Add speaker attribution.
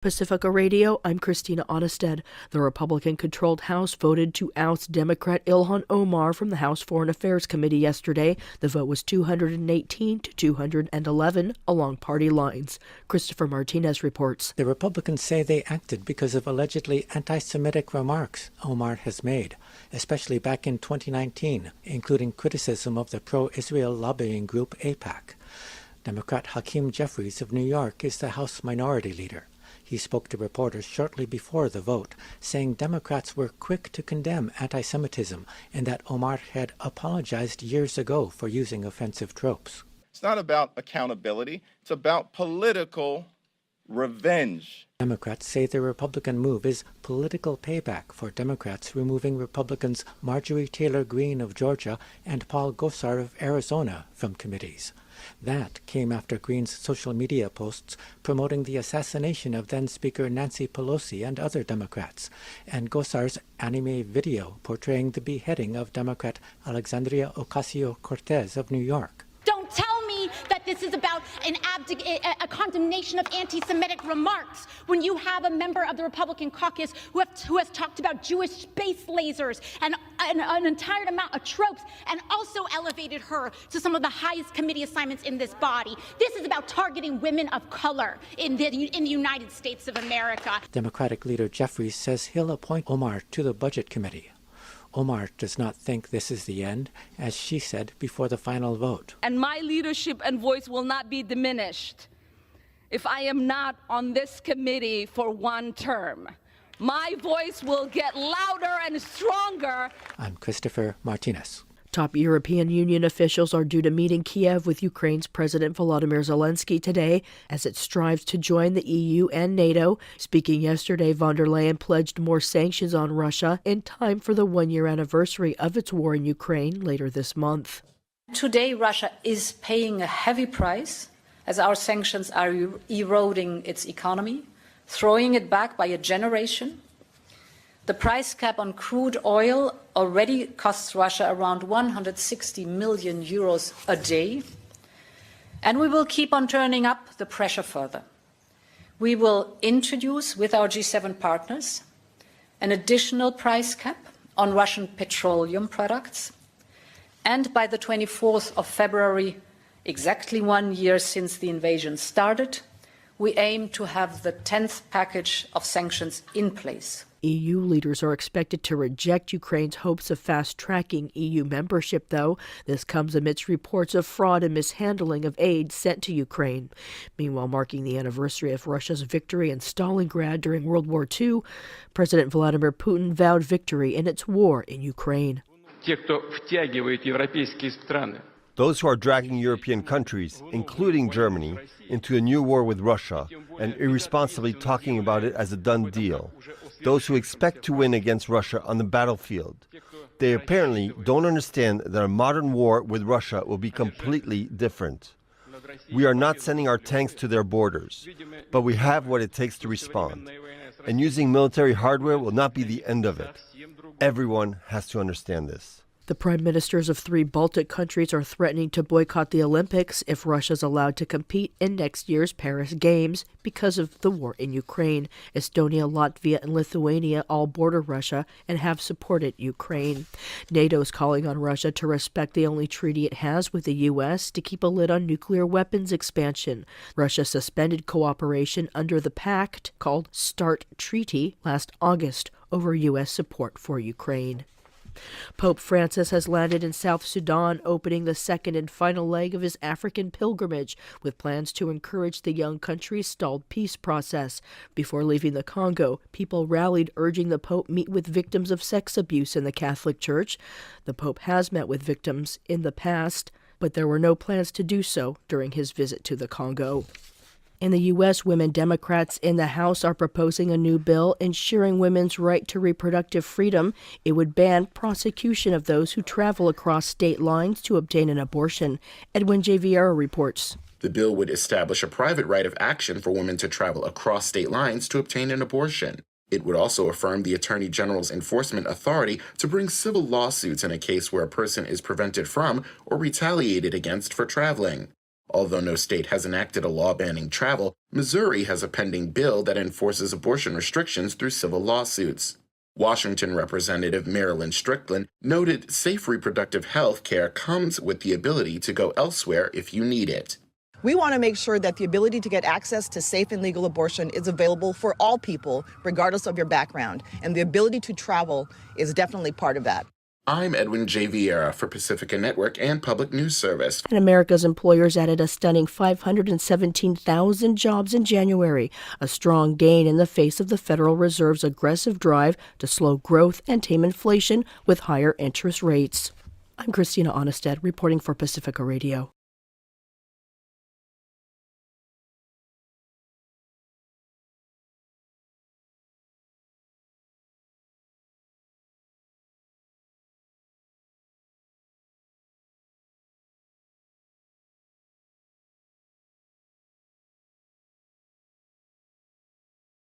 Speaker 1: Pacifica Radio, I'm Christina Onnested. The Republican-controlled House voted to oust Democrat Ilhan Omar from the House Foreign Affairs Committee yesterday. The vote was 218 to 211 along party lines. Christopher Martinez reports.
Speaker 2: The Republicans say they acted because of allegedly anti-Semitic remarks Omar has made, especially back in 2019, including criticism of the pro-Israel lobbying group AIPAC. Democrat Hakeem Jeffries of New York is the House Minority Leader. He spoke to reporters shortly before the vote, saying Democrats were quick to condemn anti-Semitism and that Omar had apologized years ago for using offensive tropes.
Speaker 3: It's not about accountability. It's about political revenge.
Speaker 2: Democrats say the Republican move is political payback for Democrats removing Republicans Marjorie Taylor Greene of Georgia and Paul Gosar of Arizona from committees. That came after Greene's social media posts promoting the assassination of then-Speaker Nancy Pelosi and other Democrats, and Gosar's anime video portraying the beheading of Democrat Alexandria Ocasio-Cortez of New York.
Speaker 4: Don't tell me that this is about a condemnation of anti-Semitic remarks when you have a member of the Republican caucus who has talked about Jewish space lasers and an entire amount of tropes and also elevated her to some of the highest committee assignments in this body. This is about targeting women of color in the United States of America.
Speaker 2: Democratic leader Jeffries says he'll appoint Omar to the Budget Committee. Omar does not think this is the end, as she said before the final vote.
Speaker 5: And my leadership and voice will not be diminished if I am not on this committee for one term. My voice will get louder and stronger.
Speaker 2: I'm Christopher Martinez.
Speaker 1: Top European Union officials are due to meet in Kiev with Ukraine's President Volodymyr Zelensky today as it strives to join the EU and NATO. Speaking yesterday, von der Leyen pledged more sanctions on Russia in time for the one-year anniversary of its war in Ukraine later this month.
Speaker 6: Today, Russia is paying a heavy price as our sanctions are eroding its economy, throwing it back by a generation. The price cap on crude oil already costs Russia around 160 million euros a day. And we will keep on turning up the pressure further. We will introduce, with our G7 partners, an additional price cap on Russian petroleum products. And by the 24th of February, exactly 1 year since the invasion started, we aim to have the 10th package of sanctions in place.
Speaker 1: EU leaders are expected to reject Ukraine's hopes of fast-tracking EU membership, though. This comes amidst reports of fraud and mishandling of aid sent to Ukraine. Meanwhile, marking the anniversary of Russia's victory in Stalingrad during World War II, President Vladimir Putin vowed victory in its war in Ukraine.
Speaker 7: Those who are dragging European countries, including Germany, into a new war with Russia and irresponsibly talking about it as a done deal. Those who expect to win against Russia on the battlefield. They apparently don't understand that a modern war with Russia will be completely different. We are not sending our tanks to their borders, but we have what it takes to respond. And using military hardware will not be the end of it. Everyone has to understand this.
Speaker 1: The prime ministers of 3 Baltic countries are threatening to boycott the Olympics if Russia is allowed to compete in next year's Paris Games because of the war in Ukraine. Estonia, Latvia, and Lithuania all border Russia and have supported Ukraine. NATO is calling on Russia to respect the only treaty it has with the U.S. to keep a lid on nuclear weapons expansion. Russia suspended cooperation under the pact called START Treaty last August over U.S. support for Ukraine. Pope Francis has landed in South Sudan, opening the second and final leg of his African pilgrimage, with plans to encourage the young country's stalled peace process. Before leaving the Congo, people rallied urging the Pope meet with victims of sex abuse in the Catholic Church. The Pope has met with victims in the past, but there were no plans to do so during his visit to the Congo. In the U.S., women Democrats in the House are proposing a new bill ensuring women's right to reproductive freedom. It would ban prosecution of those who travel across state lines to obtain an abortion. Edwin J. Vieira reports.
Speaker 8: The bill would establish a private right of action for women to travel across state lines to obtain an abortion. It would also affirm the Attorney General's enforcement authority to bring civil lawsuits in a case where a person is prevented from or retaliated against for traveling. Although no state has enacted a law banning travel, Missouri has a pending bill that enforces abortion restrictions through civil lawsuits. Washington Representative Marilyn Strickland noted safe reproductive health care comes with the ability to go elsewhere if you need it.
Speaker 9: We want to make sure that the ability to get access to safe and legal abortion is available for all people, regardless of your background. And the ability to travel is definitely part of that.
Speaker 8: I'm Edwin J. Vieira for Pacifica Network and Public News Service.
Speaker 1: And America's employers added a stunning 517,000 jobs in January, a strong gain in the face of the Federal Reserve's aggressive drive to slow growth and tame inflation with higher interest rates. I'm Christina Onnested, reporting for Pacifica Radio.